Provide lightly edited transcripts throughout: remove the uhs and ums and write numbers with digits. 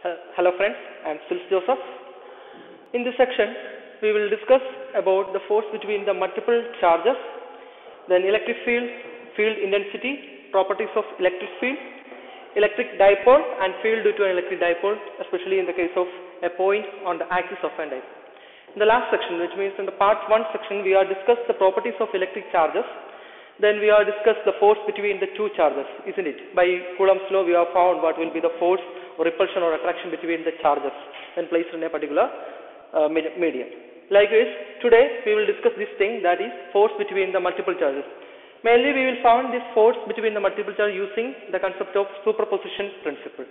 Hello friends, I am Sils Joseph. In this section, we will discuss about the force between the multiple charges, then electric field, field intensity, properties of electric field, electric dipole and field due to an electric dipole, especially in the case of a point on the axis of a dipole. In the last section, which means in the part 1 section, we are discussed the properties of electric charges. Then we are discussed the force between the two charges, isn't it? By Coulomb's law, we have found what will be the force or repulsion or attraction between the charges when placed in a particular medium. Likewise, today we will discuss this thing, that is force between the multiple charges. Mainly we will find this force between the multiple charges using the concept of superposition principle.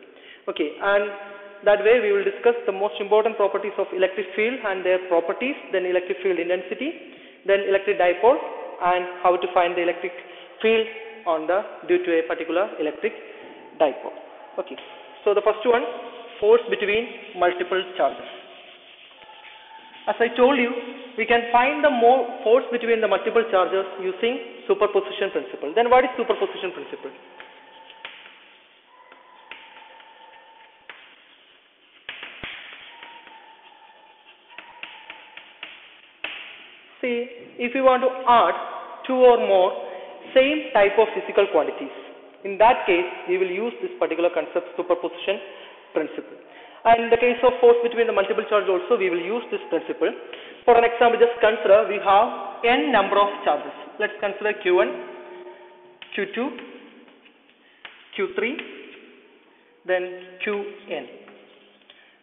Okay, and that way we will discuss the most important properties of electric field and their properties, then electric field intensity, then electric dipole, and how to find the electric field on the due to a particular electric dipole. Okay, so the first one, force between multiple charges. As I told you, we can find the more force between the multiple charges using superposition principle. Then what is superposition principle? See, if you want to add two or more same type of physical quantities, in that case we will use this particular concept, superposition principle. And in the case of force between the multiple charges also, we will use this principle. For an example, just consider we have n number of charges. Let's consider Q1, Q2, Q3, then Qn.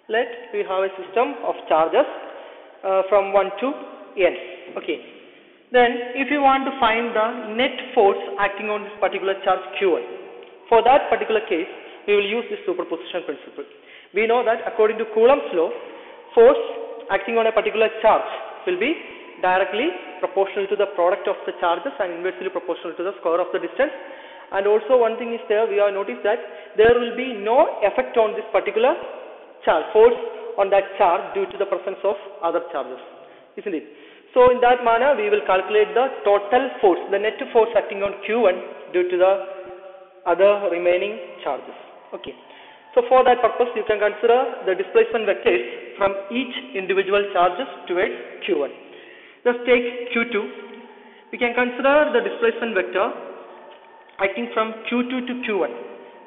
Let we have a system of charges from 1 to n. Okay. Then if you want to find the net force acting on this particular charge Q1, for that particular case, we will use this superposition principle. We know that according to Coulomb's law, force acting on a particular charge will be directly proportional to the product of the charges and inversely proportional to the square of the distance. And also one thing is there, we have noticed that there will be no effect on this particular charge, force on that charge due to the presence of other charges, isn't it? So in that manner, we will calculate the total force, the net force acting on Q1 due to the other remaining charges. Okay. So for that purpose, you can consider the displacement vectors from each individual charges towards Q1. Just take Q2. We can consider the displacement vector acting from Q2 to Q1.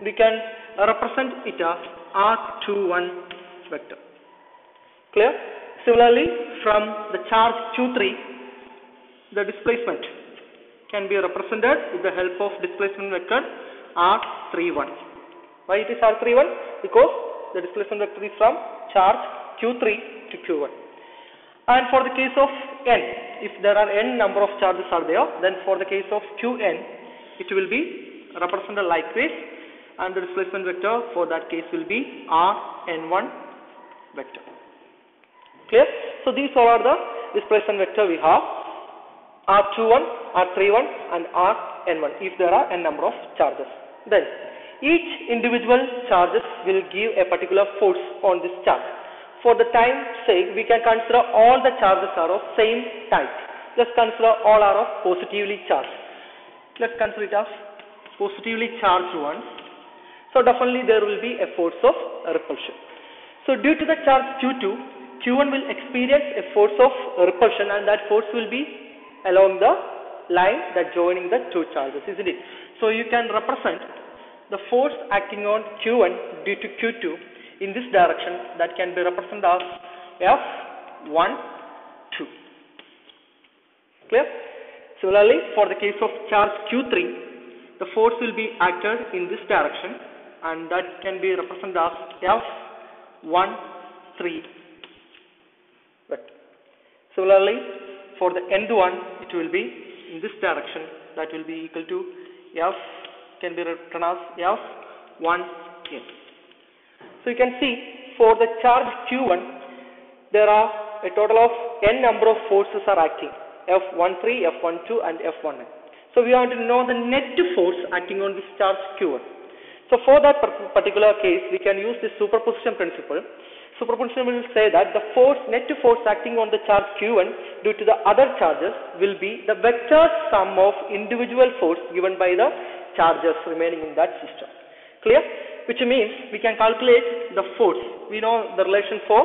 We can represent it as R21 vector. Clear? Similarly, from the charge Q3, the displacement can be represented with the help of displacement vector R31. Why it is R31? Because the displacement vector is from charge Q3 to Q1. And for the case of n, if there are n number of charges are there, then for the case of Qn, it will be represented likewise, and the displacement vector for that case will be Rn1 vector. Clear? So these all are the displacement vector we have, R21, R31 and Rn1 if there are n number of charges. Then each individual charges will give a particular force on this charge. For the time's sake, we can consider all the charges are of same type. Let's consider all are of positively charged. Let's consider it as positively charged ones. So definitely there will be a force of repulsion. So due to the charge Q2, Q1 will experience a force of repulsion, and that force will be along the line that joining the two charges, isn't it? So you can represent the force acting on Q1 due to Q2 in this direction, that can be represented as F12. Clear? Similarly, for the case of charge Q3, the force will be acted in this direction, and that can be represented as F13. Similarly, for the nth one, it will be in this direction, that will be equal to F, can be written as F1n. So you can see for the charge Q1, there are a total of n number of forces are acting, F13, F12 and F19. So we want to know the net force acting on this charge Q1. So for that particular case, we can use this superposition principle. Superposition will say that the force, net force acting on the charge Q1 due to the other charges will be the vector sum of individual force given by the charges remaining in that system. Clear? which means we can calculate the force. We know the relation for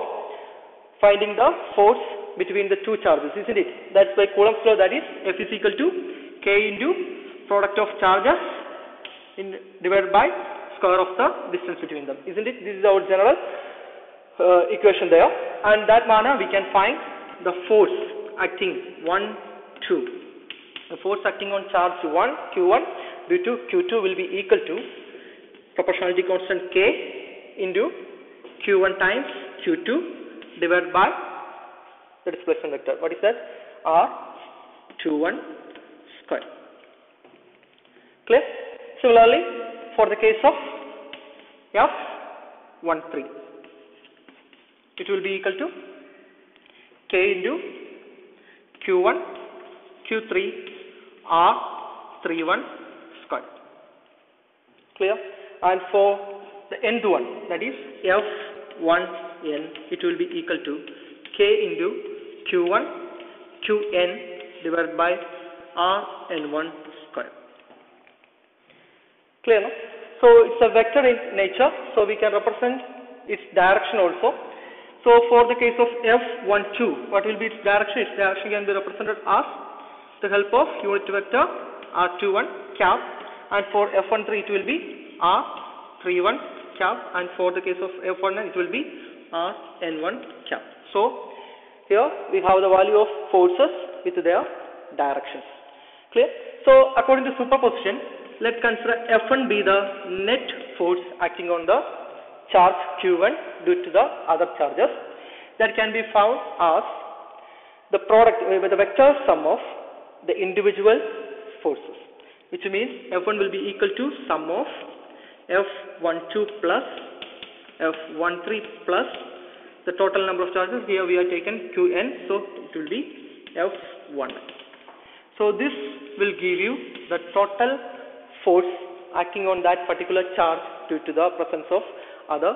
finding the force between the two charges, isn't it? That's by Coulomb's law, that is F is equal to K into product of charges divided by square of the distance between them, isn't it? This is our general equation there, and that manner we can find the force acting 1, 2. The force acting on charge 1, Q1 due to Q2 will be equal to proportionality constant K into Q1 times Q2 divided by the displacement vector. What is that? R21 square. Clear? Similarly, for the case of F13, it will be equal to K into Q1 Q3 R31 square. Clear? And for the nth one, that is F1n, it will be equal to K into Q1 Qn divided by Rn1 square. Clear, no? So it's a vector in nature, so we can represent its direction also. So for the case of F12, what will be its direction? Its direction can be represented as the help of unit vector R21 cap, and for F13 it will be R31 cap, and for the case of F19 it will be Rn1 cap. So here we have the value of forces with their directions. Clear? So according to superposition, let's consider F1 be the net force acting on the charge Q1 due to the other charges. That can be found as the product with the vector sum of the individual forces, which means F1 will be equal to sum of F12 plus F13 plus the total number of charges. Here we have taken Qn, so it will be F1. So this will give you the total force acting on that particular charge due to the presence of other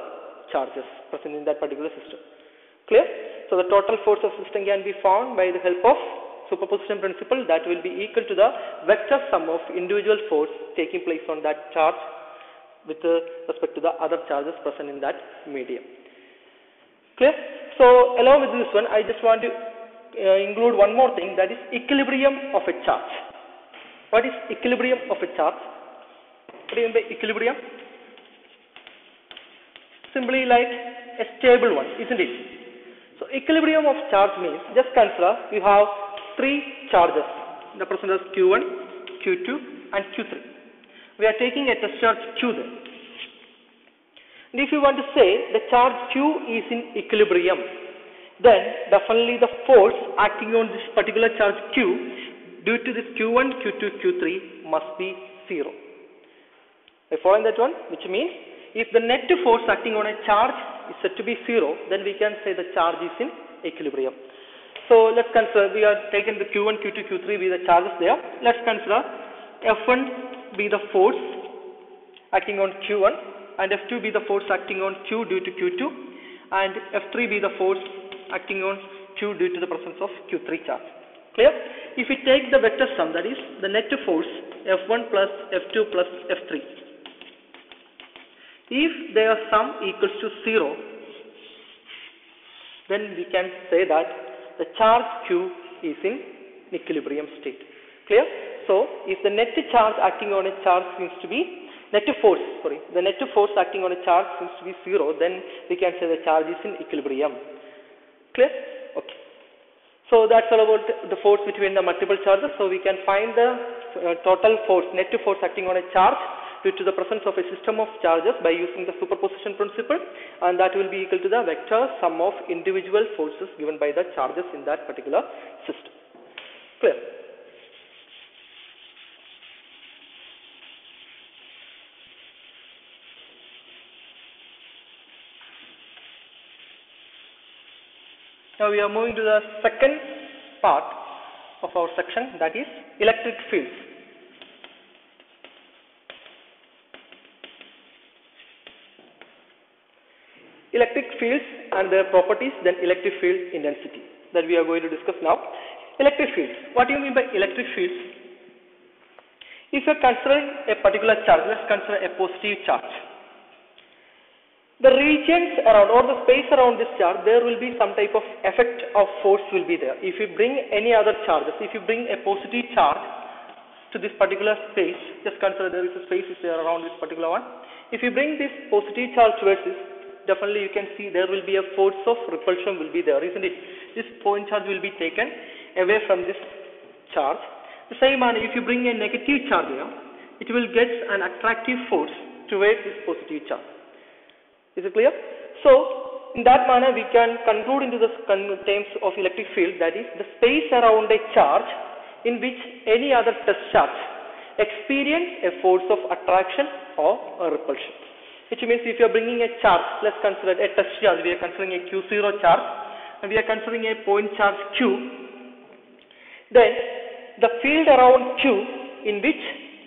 charges present in that particular system. Clear? So the total force of system can be found by the help of superposition principle, that will be equal to the vector sum of individual force taking place on that charge with respect to the other charges present in that medium. Clear? So along with this one, I just want to include one more thing, that is equilibrium of a charge. What is equilibrium of a charge? What do you mean by equilibrium? Simply like a stable one, isn't it? So equilibrium of charge means, just consider you have three charges, the present as Q1, Q2 and Q3. We are taking a test charge Q there. And if you want to say the charge Q is in equilibrium, then definitely the force acting on this particular charge Q due to this Q1, Q2, Q3 must be 0. Are you following that one? Which means if the net force acting on a charge is said to be 0, then we can say the charge is in equilibrium. So let's consider, we are taking the Q1, Q2, Q3 be the charges there. Let's consider F1 be the force acting on Q1 and F2 be the force acting on Q due to Q2 and F3 be the force acting on Q due to the presence of Q3 charge. Clear? If we take the vector sum, that is the net force F1 plus F2 plus F3, if their sum equals to 0, then we can say that the charge Q is in equilibrium state. Clear? So if the net charge acting on a charge seems to be the net force acting on a charge seems to be 0, then we can say the charge is in equilibrium. Clear? Okay. So that's all about the force between the multiple charges. So we can find the total force, net force acting on a charge due to the presence of a system of charges by using the superposition principle, and that will be equal to the vector sum of individual forces given by the charges in that particular system. Clear? Now we are moving to the second part of our section, that is electric fields. Electric fields and their properties, then electric field intensity, that we are going to discuss now. Electric fields. What do you mean by electric fields? If you are considering a particular charge, let's consider a positive charge. the regions around or the space around this charge, there will be some type of effect of force will be there. If you bring any other charges, if you bring a positive charge to this particular space, just consider there is a space is there around this particular one. If you bring this positive charge towards this, definitely you can see there will be a force of repulsion will be there, isn't it? This point charge will be taken away from this charge. The same manner, if you bring a negative charge here, it will get an attractive force towards this positive charge. Is it clear? So, in that manner, we can conclude into the terms of electric field, that is the space around a charge in which any other test charge experience a force of attraction or a repulsion. Which means if you are bringing a charge, let's consider a test charge, we are considering a Q0 charge and we are considering a point charge Q, then the field around Q in which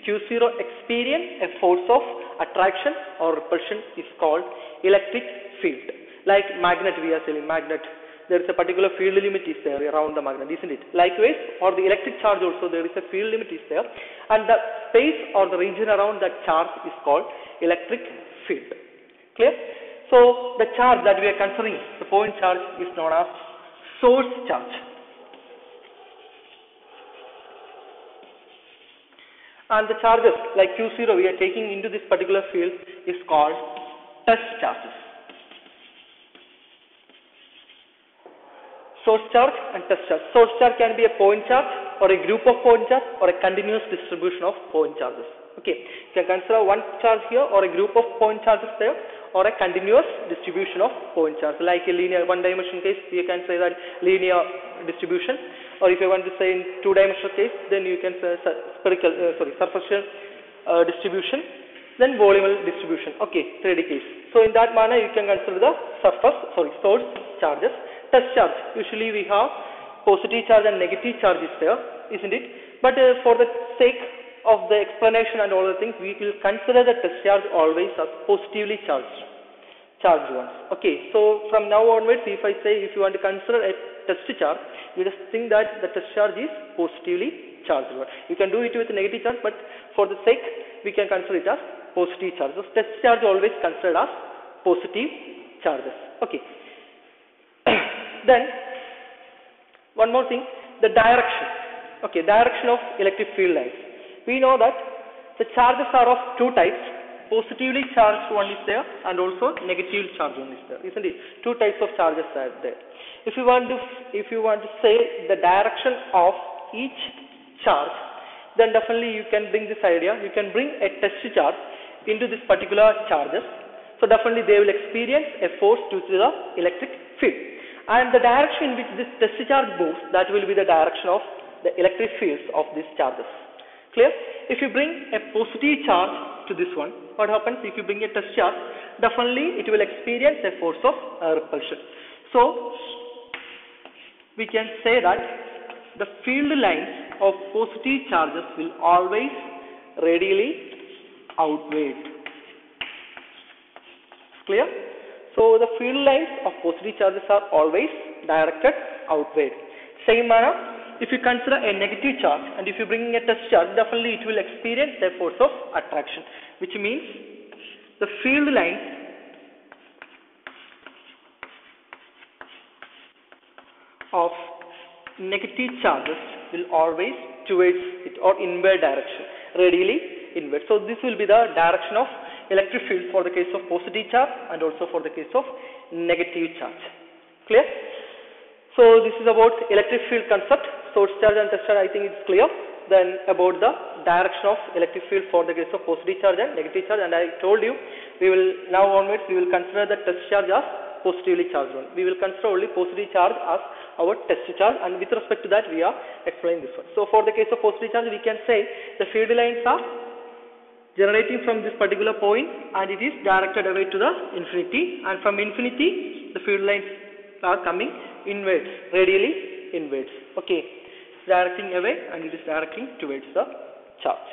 Q0 experience a force of attraction or repulsion is called electric field. Like magnet, we are saying magnet, there is a particular field limit is there around the magnet, isn't it? Likewise, for the electric charge also there is a field limit is there, and the space or the region around that charge is called electric field. Clear? So the charge that we are considering, the point charge, is known as source charge. And the charges like Q0 we are taking into this particular field is called test charges. Source charge and test charge. Source charge can be a point charge or a group of point charge or a continuous distribution of point charges. Okay, you can consider one charge here or a group of point charges there or a continuous distribution of point charge. Like a linear one dimension case, you can say that linear distribution, or if you want to say in two dimensional case, then you can say spherical, surfacial distribution, then volumal distribution. Okay, 3D case. So in that manner you can consider the source charges. Test charge, usually we have positive charge and negative charge is there, isn't it? But for the sake of the explanation and all the things, we will consider the test charge always as positively charged ones. Okay, so from now onwards, if I say if you want to consider a test charge, you just think that the test charge is positively charged one. You can do it with negative charge, but for the sake, we can consider it as positive charge. So test charge always considered as positive charges. Okay. Then one more thing, the direction. Okay, direction of electric field lines. We know that the charges are of two types. Positively charged one is there and also negatively charged one is there, isn't it? Two types of charges are there. If you want to say the direction of each charge, then definitely you can bring this idea. You can bring a test charge into this particular charges. So definitely they will experience a force due to the electric field. And the direction in which this test charge moves, that will be the direction of the electric fields of these charges. Clear? If you bring a positive charge to this one, what happens if you bring a test charge? Definitely it will experience a force of repulsion. So we can say that the field lines of positive charges will always radially outward. Clear? So the field lines of positive charges are always directed outward. Same manner, if you consider a negative charge and if you bring a test charge, definitely it will experience a force of attraction, which means the field lines of negative charges will always towards it or inward direction, radially inward. So this will be the direction of electric field for the case of positive charge and also for the case of negative charge. Clear? So this is about electric field concept. Source charge and test charge, I think it's clear. Then about the direction of electric field for the case of positive charge and negative charge, and I told you we will now onwards we will consider the test charge as positively charged one. We will consider only positive charge as our test charge, and with respect to that we are explaining this one. So for the case of positive charge, we can say the field lines are generating from this particular point and it is directed away to the infinity, and from infinity the field lines are coming inwards, radially inwards. Okay, directing away and it is directing towards the charge.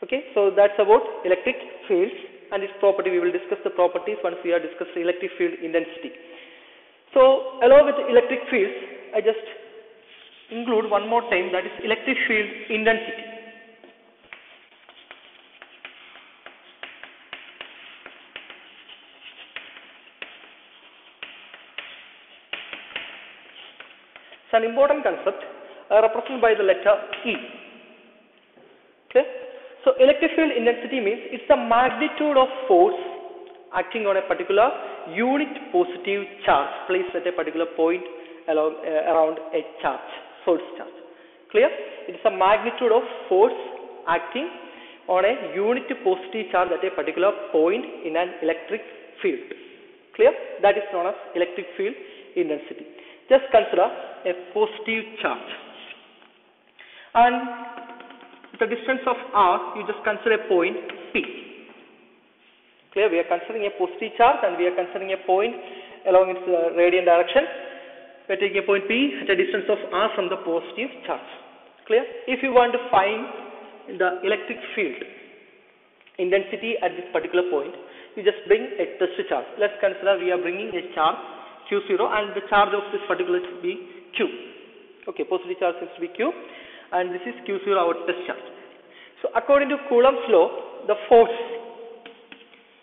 Okay, so that's about electric fields and its property. We will discuss the properties once we are discussing electric field intensity. So along with electric fields, I just include one more term, that is electric field intensity. an important concept represented by the letter E. Okay? So electric field intensity means it's the magnitude of force acting on a particular unit positive charge placed at a particular point around a charge, source charge. Clear? It is a magnitude of force acting on a unit positive charge at a particular point in an electric field. Clear? That is known as electric field intensity. Just consider a positive charge. And the distance of r, you just consider a point P. Clear? We are considering a positive charge and we are considering a point along its radiant direction. We are taking a point P at a distance of r from the positive charge. Clear? If you want to find the electric field intensity at this particular point, you just bring a test charge. Let's consider we are bringing a charge Q0 and the charge of this particular should be Q. Okay, positive charge seems to be Q and this is Q0, our test charge. So according to Coulomb's law, the force,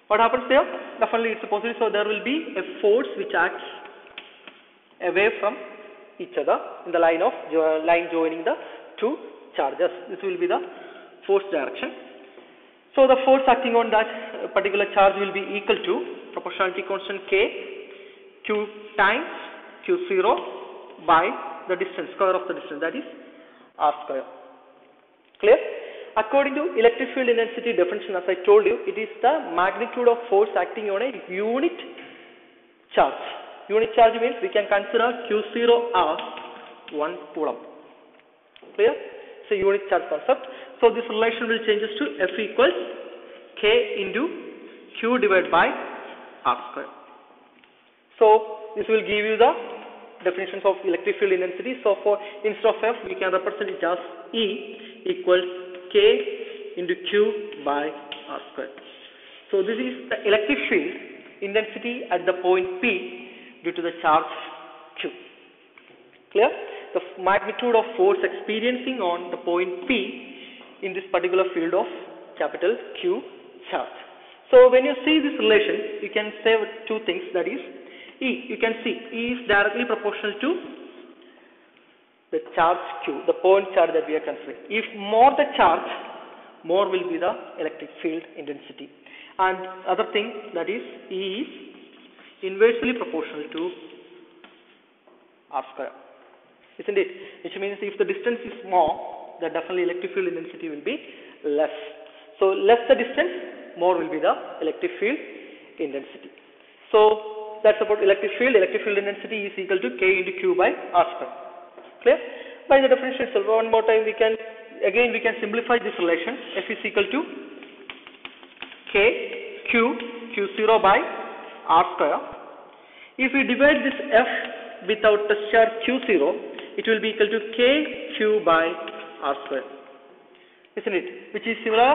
what happens there? Definitely it's a positive, so there will be a force which acts away from each other in the line joining the two charges. This will be the force direction. So the force acting on that particular charge will be equal to proportionality constant K, Q times Q0 by the distance, square of the distance, that is R square. Clear? According to electric field intensity definition, as I told you, it is the magnitude of force acting on a unit charge. Unit charge means we can consider Q0 as 1 coulomb. Clear? It's a unit charge concept. So this relation will change to F equals K into Q divided by R square. So this will give you the definitions of electric field intensity. So for instead of F, we can represent it as E equals K into Q by R square. So this is the electric field intensity at the point P due to the charge Q. Clear? The magnitude of force experiencing on the point P in this particular field of capital Q charge. So when you see this relation, you can say two things, that is E. You can see E is directly proportional to the charge Q, the point charge that we are considering. If more the charge, more will be the electric field intensity. And other thing, that is E is inversely proportional to R square, isn't it? Which means if the distance is more, then definitely electric field intensity will be less. So less the distance, more will be the electric field intensity. So that's about electric field. Electric field intensity is equal to K into Q by R square. Clear? By the definition itself, one more time we can simplify this relation. F is equal to K Q0 by R square. If we divide this F without test charge Q0, it will be equal to K Q by R square, isn't it? Which is similar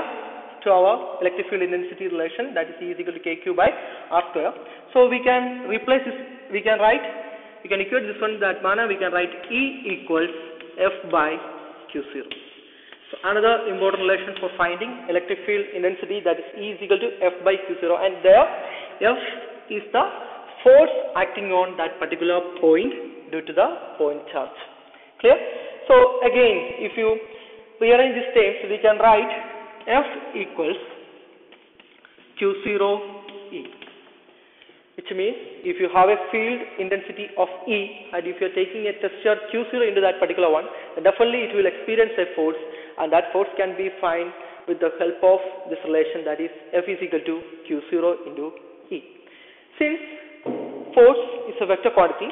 to our electric field intensity relation, that is E is equal to K Q by R square. So we can replace this, we can equate this one that manner, we can write E equals F by Q0. So another important relation for finding electric field intensity, that is E is equal to F by Q0, and there F is the force acting on that particular point due to the point charge. Clear? So again, if you rearrange these terms, we can write F equals Q0E, which means if you have a field intensity of E and if you are taking a test charge Q0 into that particular one, then definitely it will experience a force, and that force can be found with the help of this relation, that is F is equal to Q0 into E. Since force is a vector quantity,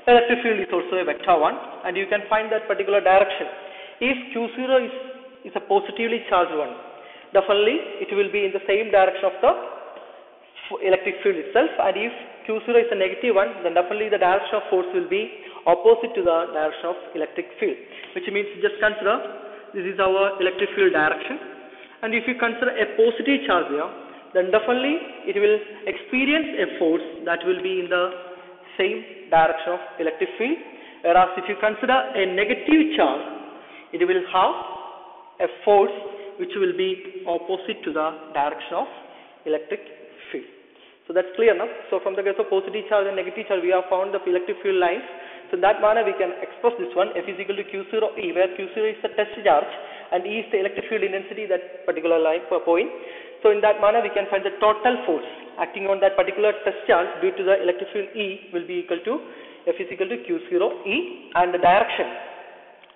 electric field is also a vector one, and you can find that particular direction. If Q0 is a positively charged one, definitely it will be in the same direction of the electric field itself, and if Q0 is a negative one, then definitely the direction of force will be opposite to the direction of electric field, which means just consider this is our electric field direction, and if you consider a positive charge here, then definitely it will experience a force that will be in the same direction of electric field, whereas if you consider a negative charge, it will have a force which will be opposite to the direction of electric field. So that's clear now. So from the case of positive charge and negative charge, we have found the electric field lines. So in that manner we can express suppose this one F is equal to Q0 E, where Q0 is the test charge and E is the electric field intensity that particular line per point. So in that manner we can find the total force acting on that particular test charge due to the electric field E will be equal to F is equal to Q0 E, and the direction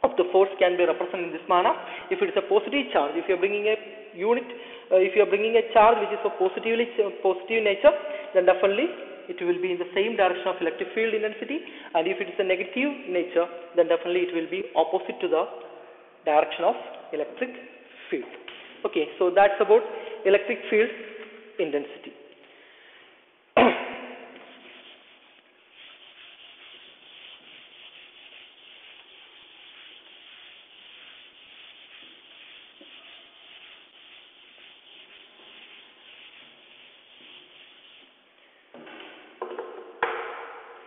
of the force can be represented in this manner. If it is a positive charge, if you are bringing a unit, if you are bringing a charge which is of positive nature, then definitely it will be in the same direction of electric field intensity, and if it is a negative nature, then definitely it will be opposite to the direction of electric field. Okay, so that's about electric field intensity.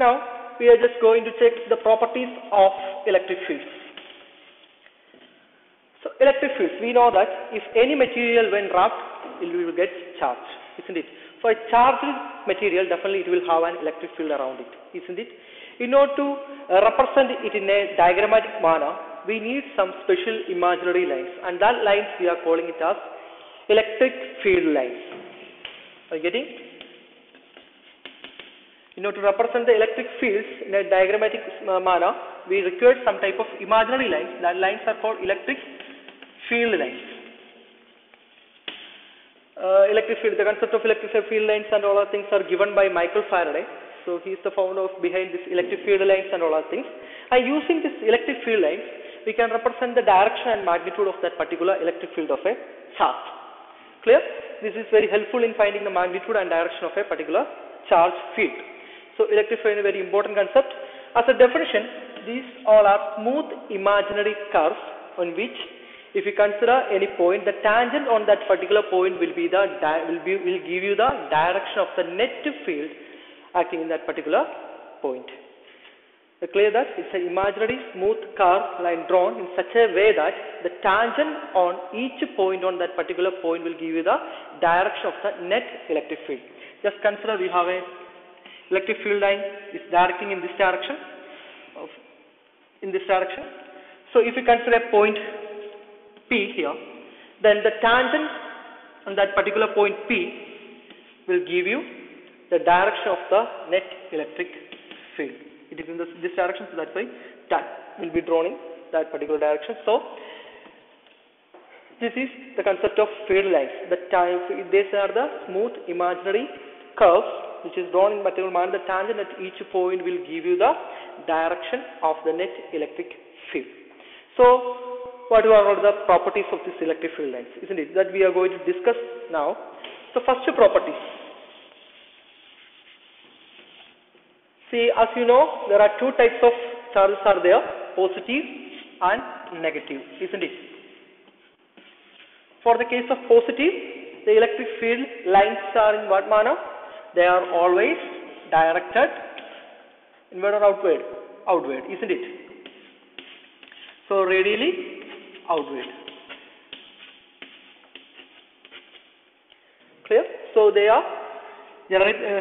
Now we are just going to check the properties of electric fields. So electric fields, we know that if any material when wrapped, it will get charged, isn't it? For a charged material, definitely it will have an electric field around it, isn't it? In order to represent it in a diagrammatic manner, we need some special imaginary lines, and that lines we are calling it as electric field lines. Are you getting? In order to represent the electric fields in a diagrammatic manner, we require some type of imaginary lines. That lines are called electric field lines. Electric field, the concept of electric field lines and all other things are given by Michael Faraday. So he is the founder of behind this electric field lines and all other things. And using this electric field lines, we can represent the direction and magnitude of that particular electric field of a charge. Clear? This is very helpful in finding the magnitude and direction of a particular charge field. So electric field is a very important concept. As a definition, these all are smooth imaginary curves on which, if you consider any point, the tangent on that particular point will be will give you the direction of the net field acting in that particular point. Clear that it's an imaginary smooth curve line drawn in such a way that the tangent on each point on that particular point will give you the direction of the net electric field. Just consider we have a electric field line is directing in this direction, So if you consider a point P here, then the tangent on that particular point P will give you the direction of the net electric field. It is in this direction, so that's why that will be drawn in that particular direction. So this is the concept of field lines. These are the smooth imaginary curves which is drawn in material manner. The tangent at each point will give you the direction of the net electric field. So what are the properties of these electric field lines, isn't it, that we are going to discuss now. So first property. See, as you know, there are two types of charges are there, positive and negative, isn't it? For the case of positive, the electric field lines are in what manner? They are always directed inward or outward? Outward, isn't it? So radially outward. Clear? So they are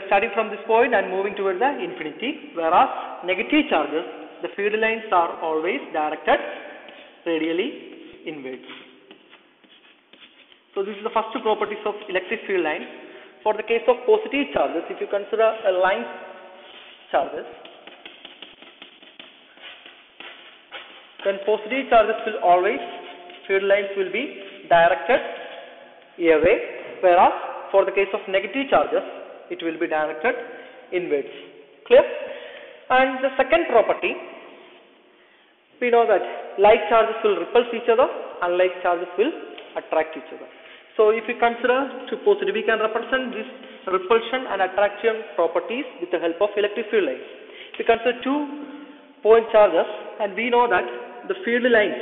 starting from this point and moving towards the infinity, whereas negative charges, the field lines are always directed radially inwards. So this is the first properties of electric field lines. For the case of positive charges, if you consider a line charges, then positive charges will always, field lines will be directed away, whereas for the case of negative charges, it will be directed inwards. Clear? And the second property, we know that like charges will repulse each other, unlike charges will attract each other. So if we consider to positive, we can represent this repulsion and attraction properties with the help of electric field lines. We consider 2 point charges, and we know that the field lines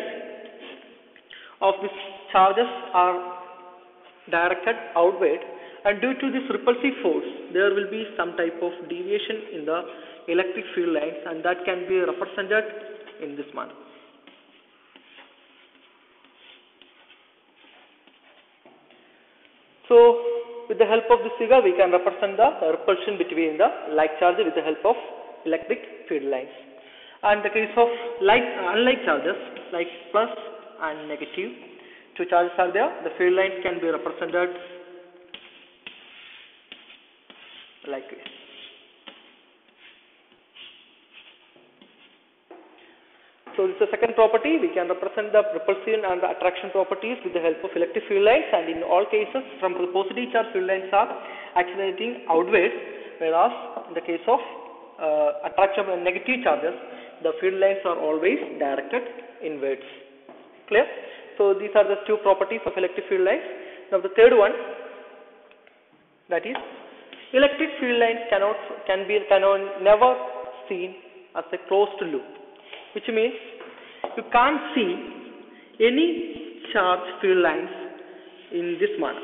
of these charges are directed outward, and due to this repulsive force, there will be some type of deviation in the electric field lines, and that can be represented in this manner. So with the help of this figure, we can represent the repulsion between the like charge with the help of electric field lines. And the case of unlike charges like plus and negative, two charges are there, the field lines can be represented like this. So this is the second property. We can represent the repulsion and the attraction properties with the help of electric field lines, and in all cases from the positive charge field lines are accelerating outwards, whereas in the case of attraction and negative charges the field lines are always directed inwards. Clear? So these are the two properties of electric field lines. Now the third one, that is electric field lines cannot never seen as a closed loop, which means you can't see any charge field lines in this manner,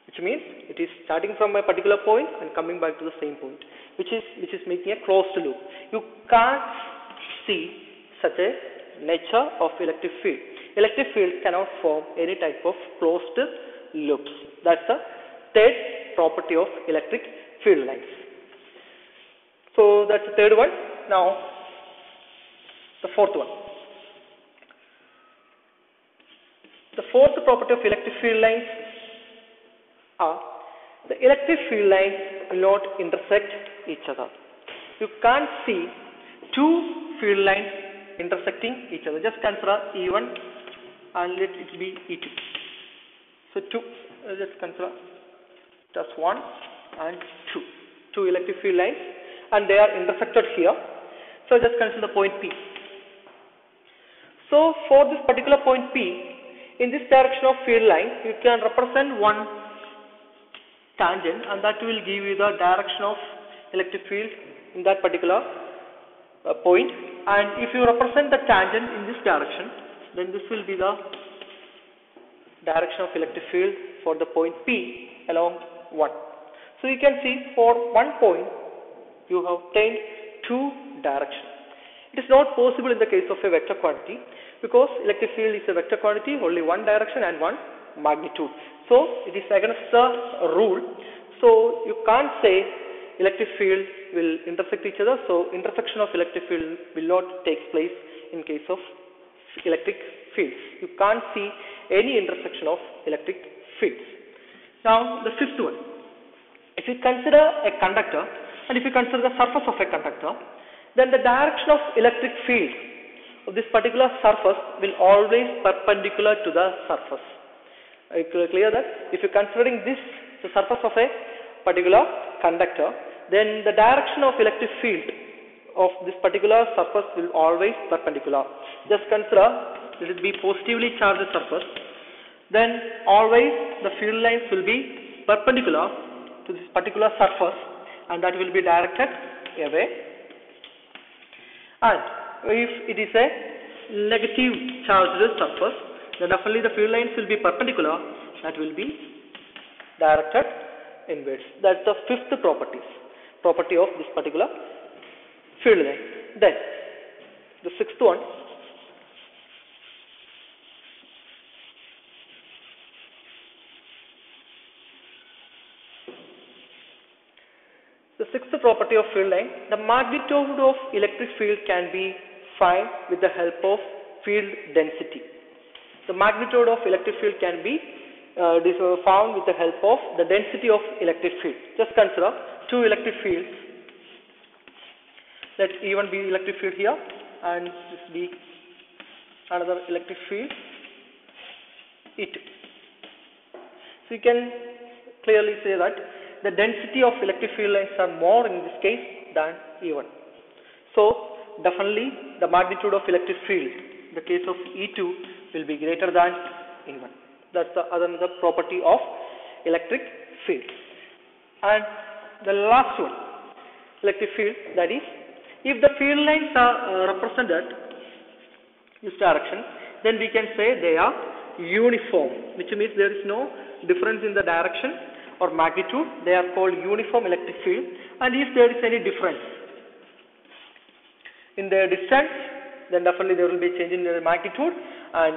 which means it is starting from a particular point and coming back to the same point, which is making a closed loop. You can't see such a nature of electric field. Electric field cannot form any type of closed loops. That's the third property of electric field lines. So that's the third one. Now the fourth one. The fourth property of electric field lines are the electric field lines will not intersect each other. You can't see two field lines intersecting each other. Just consider E1 and let it be E2. So just consider just 1 and 2. Two electric field lines, and they are intersected here. So just consider point P. So for this particular point P, in this direction of field line, you can represent one tangent, and that will give you the direction of electric field in that particular point. And if you represent the tangent in this direction, then this will be the direction of electric field for the point P along 1. So you can see for one point you have obtained two directions. It is not possible in the case of a vector quantity, because electric field is a vector quantity, only one direction and one magnitude. So it is against the rule. So you can't say electric field will intersect each other. So intersection of electric field will not take place in case of electric fields. You can't see any intersection of electric fields. Now the fifth one. If you consider a conductor, and if you consider the surface of a conductor, then the direction of electric field of this particular surface will always perpendicular to the surface. Are you clear that? If you are considering this the surface of a particular conductor, then the direction of electric field of this particular surface will always perpendicular. Just consider let it be positively charged surface, then always the field lines will be perpendicular to this particular surface, and that will be directed away. And if it is a negative charged surface, then definitely the field lines will be perpendicular, that will be directed inwards. That's the fifth property of this particular field line. Then the sixth one, the sixth property of field line, the magnitude of electric field can be found with the help of field density. The magnitude of electric field can be found with the help of the density of electric field. Just consider two electric fields. Let E1 be electric field here, and this be another electric field E2. So you can clearly say that the density of electric field lines are more in this case than E1. So definitely the magnitude of electric field in the case of E2 will be greater than E1. That's another property of electric field. And the last one, electric field, that is, if the field lines are represented in this direction, then we can say they are uniform, which means there is no difference in the direction or magnitude. They are called uniform electric field. And if there is any difference in their distance, then definitely there will be a change in their magnitude, and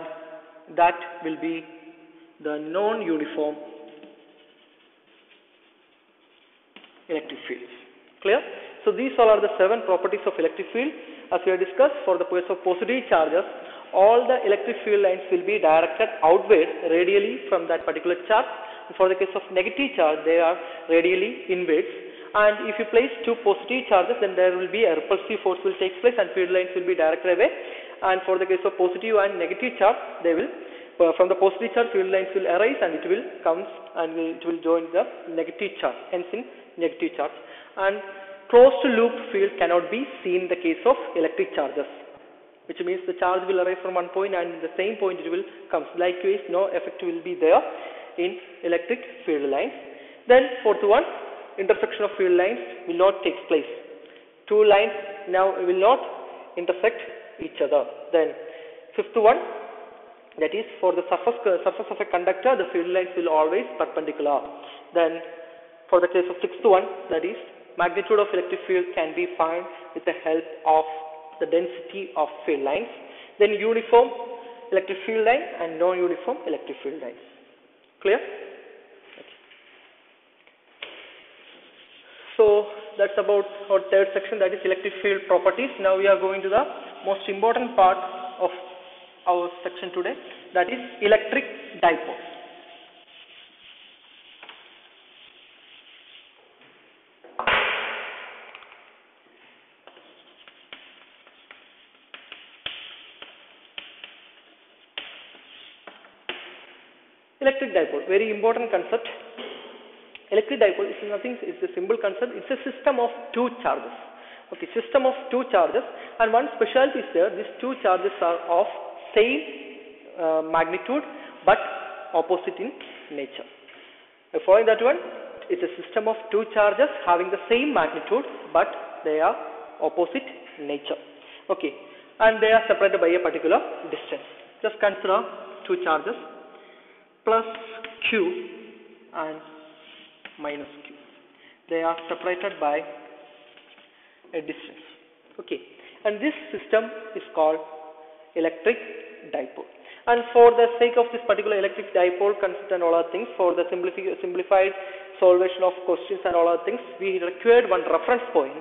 that will be the non-uniform electric fields. Clear? So these all are the 7 properties of electric field. As we have discussed, for the case of positive charges, all the electric field lines will be directed outwards radially from that particular charge. For the case of negative charge, they are radially inwards. And if you place 2 positive charges, then there will be a repulsive force will take place and field lines will be directed away. And for the case of positive and negative charge, they will from the positive charge, field lines will arise and it will come and it will join the negative charge, hence in negative charge. And closed loop field cannot be seen in the case of electric charges, which means the charge will arise from one point and the same point it will come. Likewise, no effect will be there in electric field lines. Then fourth one, intersection of field lines will not take place. 2 lines now will not intersect each other. Then fifth one, that is for the surface of a conductor, the field lines will always perpendicular. Then for the case of sixth one, that is magnitude of electric field can be found with the help of the density of field lines. Then uniform electric field line and non-uniform electric field lines. Clear? Okay. So that's about our third section, that is electric field properties. Now we are going to the most important part of our section today, that is electric dipole. Electric dipole, very important concept. Electric dipole is nothing, it's a simple concept. It's a system of 2 charges. Okay, system of 2 charges, and one specialty is there. These 2 charges are of same magnitude but opposite in nature. Following that one, it's a system of 2 charges having the same magnitude but they are opposite nature. Okay, and they are separated by a particular distance. Just consider 2 charges, plus Q and minus Q. They are separated by a distance. Okay, and this system is called electric dipole. And for the sake of this particular electric dipole concept and all other things, for the simplified solvation of questions and all other things, we required one reference point,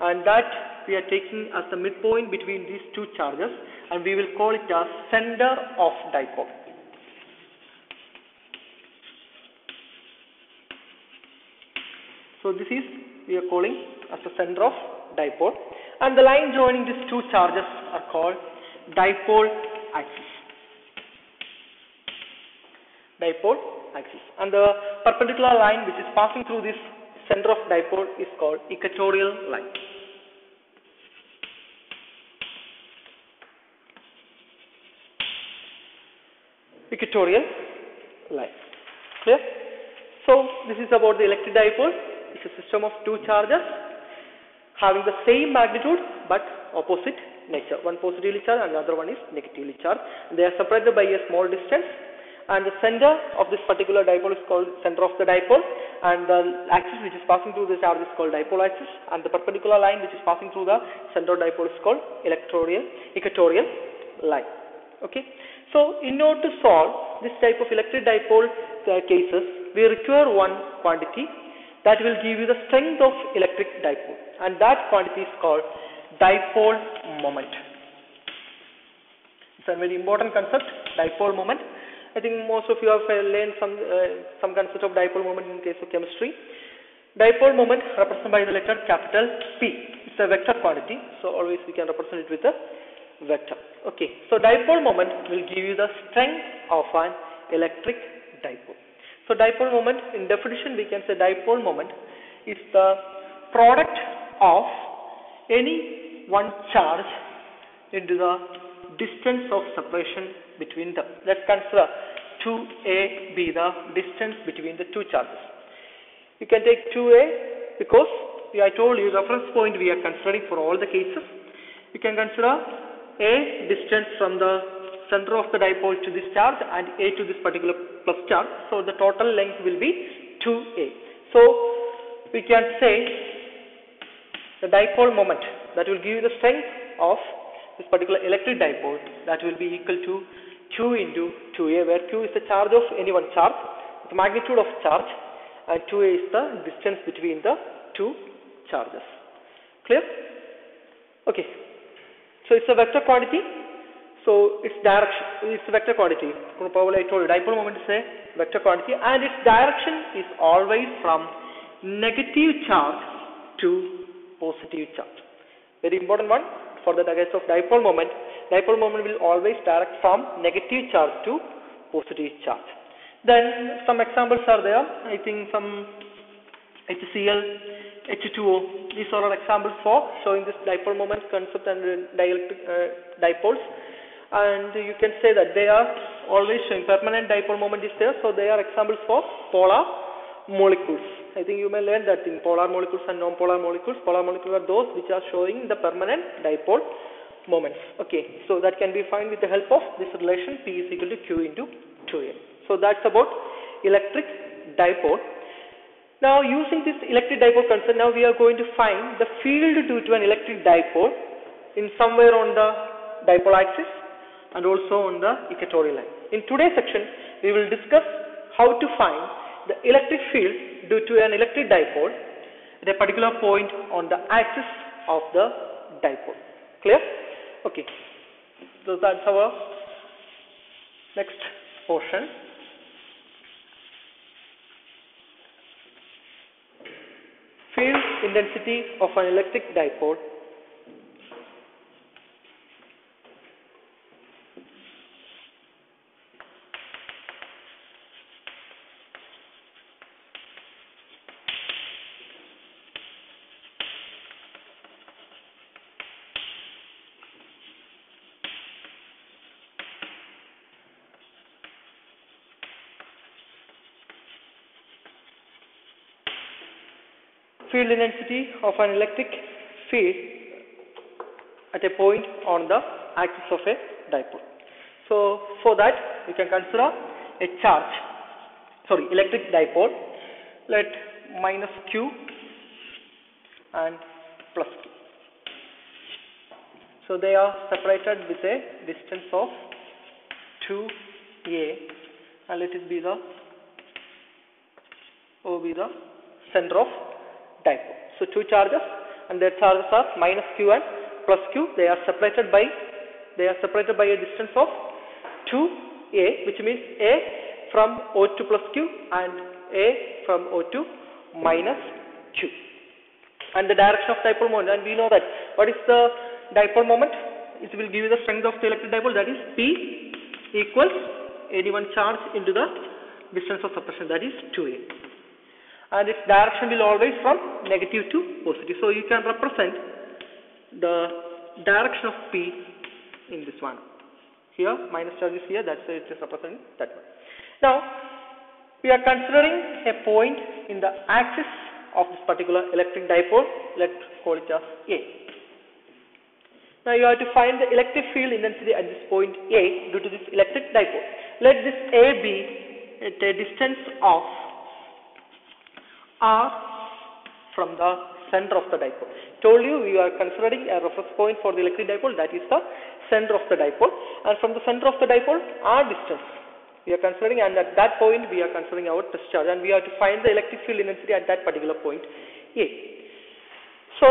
and that we are taking as the midpoint between these 2 charges, and we will call it as center of dipole. So this is, we are calling as the center of dipole, and the line joining these 2 charges are called dipole axis. Dipole axis, and the perpendicular line which is passing through this center of dipole is called equatorial line. Equatorial line. Clear? So this is about the electric dipole. It's a system of 2 charges having the same magnitude but opposite nature. One positively charged and the other one is negatively charged. They are separated by a small distance, and the center of this particular dipole is called center of the dipole, and the axis which is passing through the charge is called dipole axis, and the perpendicular line which is passing through the center of dipole is called equatorial line. Okay, so in order to solve this type of electric dipole cases, we require one quantity that will give you the strength of electric dipole, and that quantity is called dipole moment. It's a very important concept, dipole moment. I think most of you have learned some concept of dipole moment in case of chemistry. Dipole moment represented by the letter capital P. It's a vector quantity, so always we can represent it with a vector. Okay, so dipole moment will give you the strength of an electric dipole. So dipole moment, in definition we can say dipole moment is the product of any one charge into the distance of separation between them. Let's consider 2a be the distance between the 2 charges. You can take 2a because I told you reference point we are considering for all the cases. You can consider a distance from the center of the dipole to this charge and a to this particular plus charge. So the total length will be 2a. So we can say the dipole moment that will give you the strength of this particular electric dipole, that will be equal to Q into 2a, where Q is the charge of any one charge, the magnitude of charge, and 2a is the distance between the 2 charges. Clear? Okay. So it's a vector quantity. So its direction is a vector quantity. Probably I told you dipole moment is a vector quantity, and its direction is always from negative charge to positive charge. Very important one for the case of dipole moment. Dipole moment will always direct from negative charge to positive charge. Then some examples are there. I think some HCl, H2O. These are all examples for showing this dipole moment concept and dielectric dipoles. And you can say that they are always showing permanent dipole moment is there. So they are examples for polar molecules. I think you may learn that in polar molecules and non-polar molecules. Polar molecules are those which are showing the permanent dipole moments. Okay, so that can be found with the help of this relation P is equal to Q into 2A. So that's about electric dipole. Now using this electric dipole concept, now we are going to find the field due to an electric dipole in somewhere on the dipole axis and also on the equatorial line. In today's section, we will discuss how to find the electric field due to an electric dipole at a particular point on the axis of the dipole. Clear? Okay. So that's our next portion. Field intensity of an electric dipole. Field intensity of an electric field at a point on the axis of a dipole. So for that we can consider a electric dipole. Let minus Q and plus Q. So they are separated with a distance of 2a, and let it be the center of dipole. So two charges, and their charges are minus Q and plus Q. They are separated by a distance of 2a, which means a from O2 plus Q and a from O2 minus Q. And the direction of dipole moment, and we know that what is the dipole moment? It will give you the strength of the electric dipole, that is P equals any one charge into the distance of separation, that is 2a. And its direction will always from negative to positive. So you can represent the direction of P in this one. Here minus charge is here, that's why it is representing that one. Now we are considering a point in the axis of this particular electric dipole. Let's call it as A. Now you have to find the electric field intensity at this point A due to this electric dipole. Let this A be at a distance of R from the center of the dipole. Told you we are considering a reference point for the electric dipole, that is the center of the dipole, and from the center of the dipole R distance we are considering, and at that point we are considering our test charge, and we have to find the electric field intensity at that particular point A. So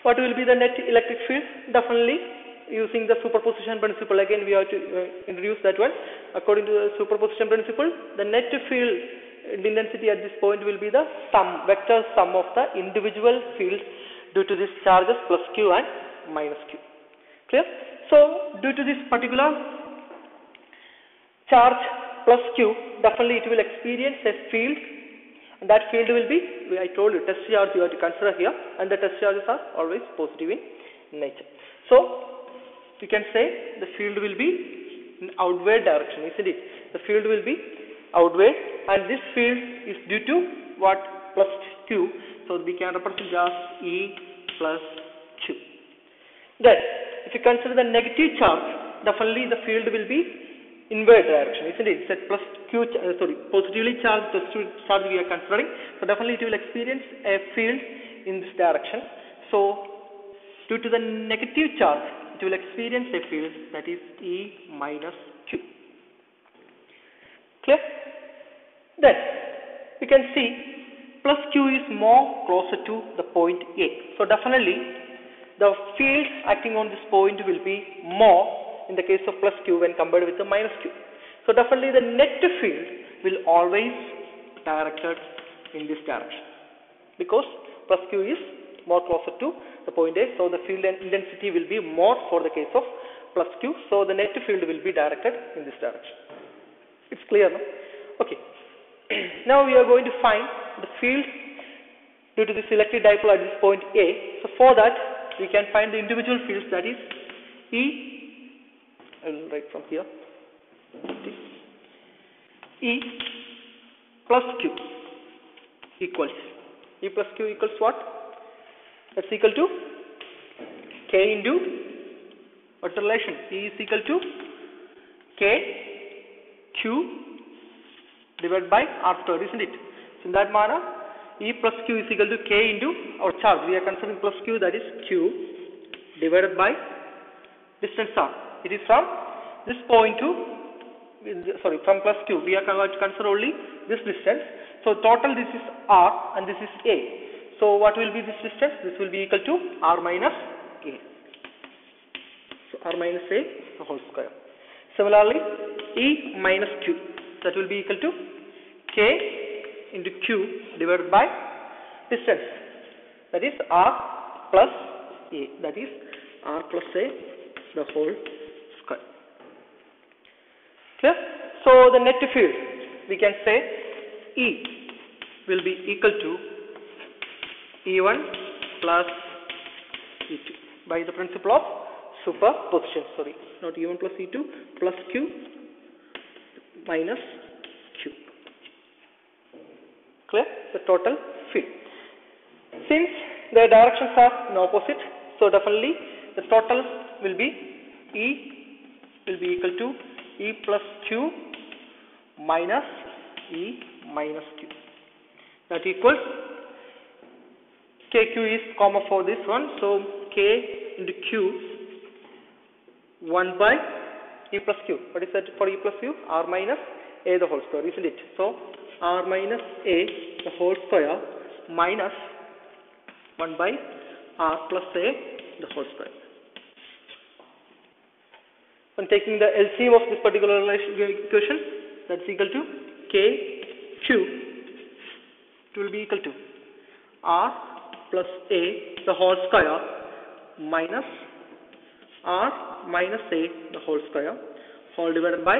what will be the net electric field? Definitely using the superposition principle. Again we have to introduce that one. According to the superposition principle, the net field intensity at this point will be the vector sum of the individual fields due to these charges plus Q and minus Q. Clear? So due to this particular charge plus Q, definitely it will experience a field, and that field will be, I told you, test charge you have to consider here, and the test charges are always positive in nature. So you can say the field will be in outward direction, isn't it? The field will be outward, and this field is due to what? Plus Q. So we can represent as E plus Q. Then if you consider the negative charge, definitely the field will be inward direction, isn't it? It's at plus Q, positively charged charge we are considering. So definitely it will experience a field in this direction. So due to the negative charge, it will experience a field that is E minus Q. Clear? Then we can see plus Q is more closer to the point A. So definitely the field acting on this point will be more in the case of plus Q when compared with the minus Q. So definitely the net field will always directed in this direction because plus Q is more closer to the point A. So the field intensity will be more for the case of plus Q. So the net field will be directed in this direction. It's clear, no? Okay. Now we are going to find the field due to this electric dipole at this point A. So for that we can find the individual fields, that is E, I will write from here, E plus Q equals, E plus Q equals what? That's equal to K into, what's the relation? E is equal to K Q divided by R square, isn't it? So in that manner, E plus Q is equal to K into our charge. We are considering plus Q, that is Q divided by distance R. It is from this point to, from plus Q. We are going to consider only this distance. So total this is R and this is A. So what will be this distance? This will be equal to R minus A. So R minus A the whole square. Similarly, E minus Q, that will be equal to K into Q divided by distance, that is R plus A, that is R plus A the whole square. Clear? So the net field, we can say E will be equal to E1 plus E2 by the principle of superposition. Sorry, not E1 plus E2 plus Q minus Q. Clear? The total field. Since the directions are in opposite, so definitely the total will be E will be equal to E plus Q minus E minus Q. That equals, KQ is common for this one, so K into Q 1 by E plus Q. What is that for E plus Q? R minus A the whole square, isn't it? So R minus A the whole square minus 1 by R plus A the whole square. When taking the LCM of this particular equation, that's equal to KQ, it will be equal to R plus A the whole square minus R minus A the whole square, whole divided by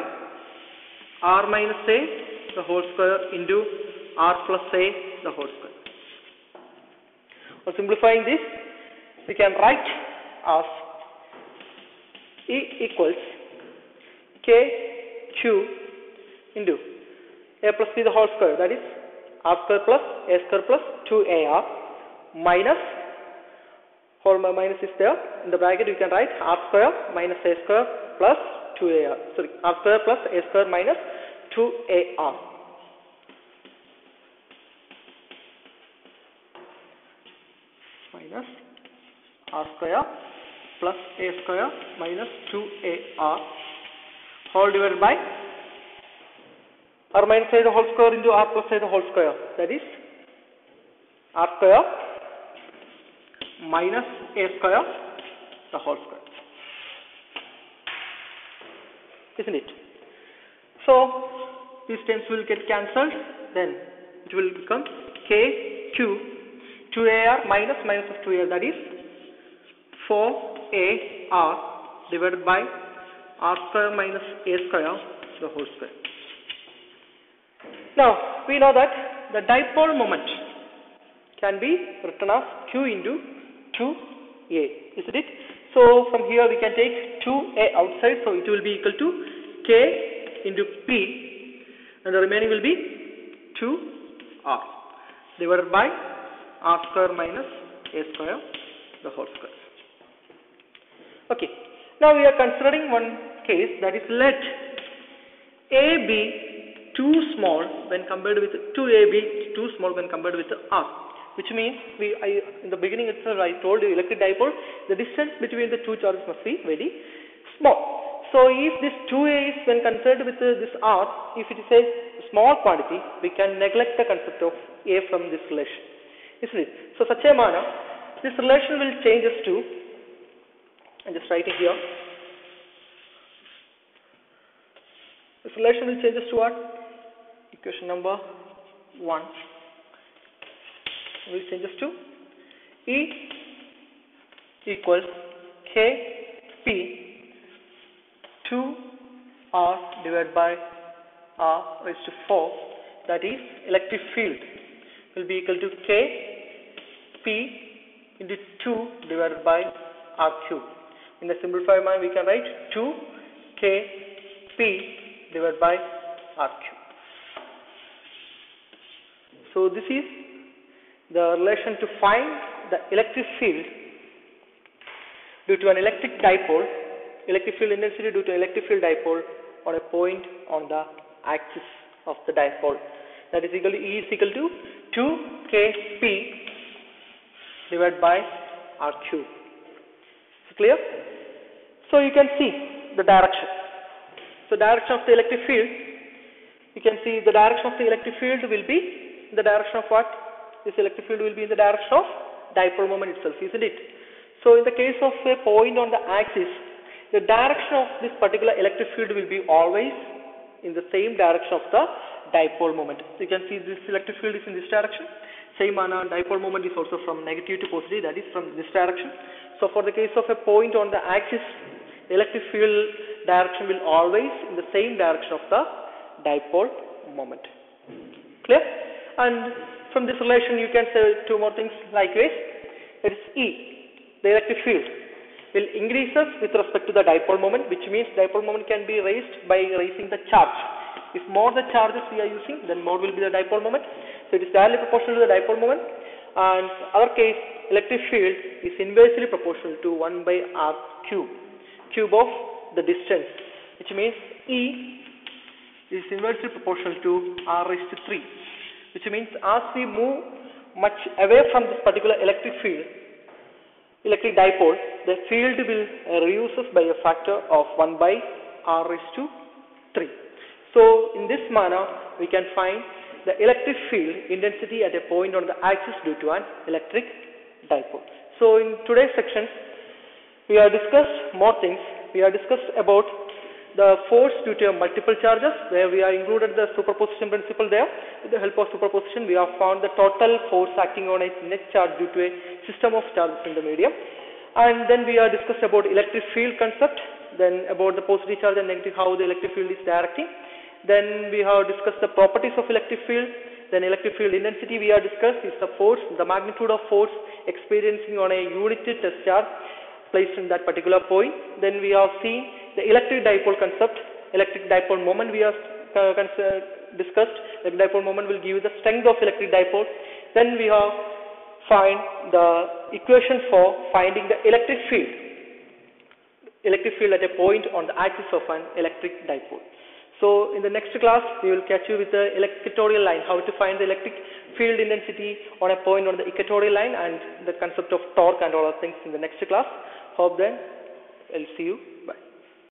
R minus A the whole square into R plus A the whole square. For simplifying this, we can write as E equals KQ into A plus B the whole square, that is R square plus A square plus 2AR minus, whole minus is there in the bracket, you can write R square minus A square plus 2AR, sorry, R square plus A square minus 2AR. Minus R square plus A square minus 2AR whole divided by R minus A the whole square into R plus A the whole square, that is R square minus A square the whole square, isn't it? So these terms will get cancelled, then it will become KQ 2AR minus minus of 2AR, that is 4AR divided by R square minus A square the whole square. Now we know that the dipole moment can be written as Q into 2A, isn't it? So from here we can take 2A outside, so it will be equal to K into P, and the remaining will be 2R divided by R square minus A square the whole square. Okay, now we are considering one case, that is let A be too small when compared with 2A be too small when compared with R, which means in the beginning itself I told you electric dipole, the distance between the two charges must be very small. So if this 2A is when considered with this R, if it is a small quantity, we can neglect the concept of A from this relation, isn't it? So such a manner, this relation will change us to, I'm just writing here, this relation will change us to what? Equation number 1 will change us to E equals Kp 2R divided by R raised to 4, that is electric field will be equal to Kp into 2 divided by R cube. In the simplified manner, we can write 2 Kp divided by R cube. So this is the relation to find the electric field due to an electric dipole, electric field intensity due to electric field dipole on a point on the axis of the dipole. That is equal to E is equal to 2 Kp divided by R cube. Is clear? So you can see the direction. So direction of the electric field, you can see the direction of the electric field will be in the direction of what? This electric field will be in the direction of dipole moment itself, isn't it? So in the case of a point on the axis, the direction of this particular electric field will be always in the same direction of the dipole moment. So you can see this electric field is in this direction. Same manner, dipole moment is also from negative to positive, that is from this direction. So for the case of a point on the axis, the electric field direction will always in the same direction of the dipole moment. Clear? And from this relation you can say two more things likewise. That is E, the electric field will increases with respect to the dipole moment, which means dipole moment can be raised by raising the charge. If more the charges we are using, then more will be the dipole moment. So it is directly proportional to the dipole moment. And other case, electric field is inversely proportional to 1 by R cube, cube of the distance, which means E is inversely proportional to R raised to 3, which means as we move much away from this particular electric field, electric dipole, the field will reduces by a factor of 1 by R raised to 3. So in this manner, we can find the electric field intensity at a point on the axis due to an electric dipole. So in today's section, we have discussed more things. We have discussed about the force due to multiple charges, where we have included the superposition principle there. With the help of superposition, we have found the total force acting on a net charge due to a system of charges in the medium. And then we have discussed about electric field concept, then about the positive charge and negative, how the electric field is directing. Then we have discussed the properties of electric field. Then electric field intensity we have discussed is the force, the magnitude of force experiencing on a unit test charge placed in that particular point. Then we have seen the electric dipole concept, electric dipole moment we have discussed. Electric dipole moment will give you the strength of electric dipole. Then we have find the equation for finding the electric field at a point on the axis of an electric dipole. So in the next class, we will catch you with the equatorial line, how to find the electric field intensity on a point on the equatorial line, and the concept of torque and all other things in the next class. Hope then I'll see you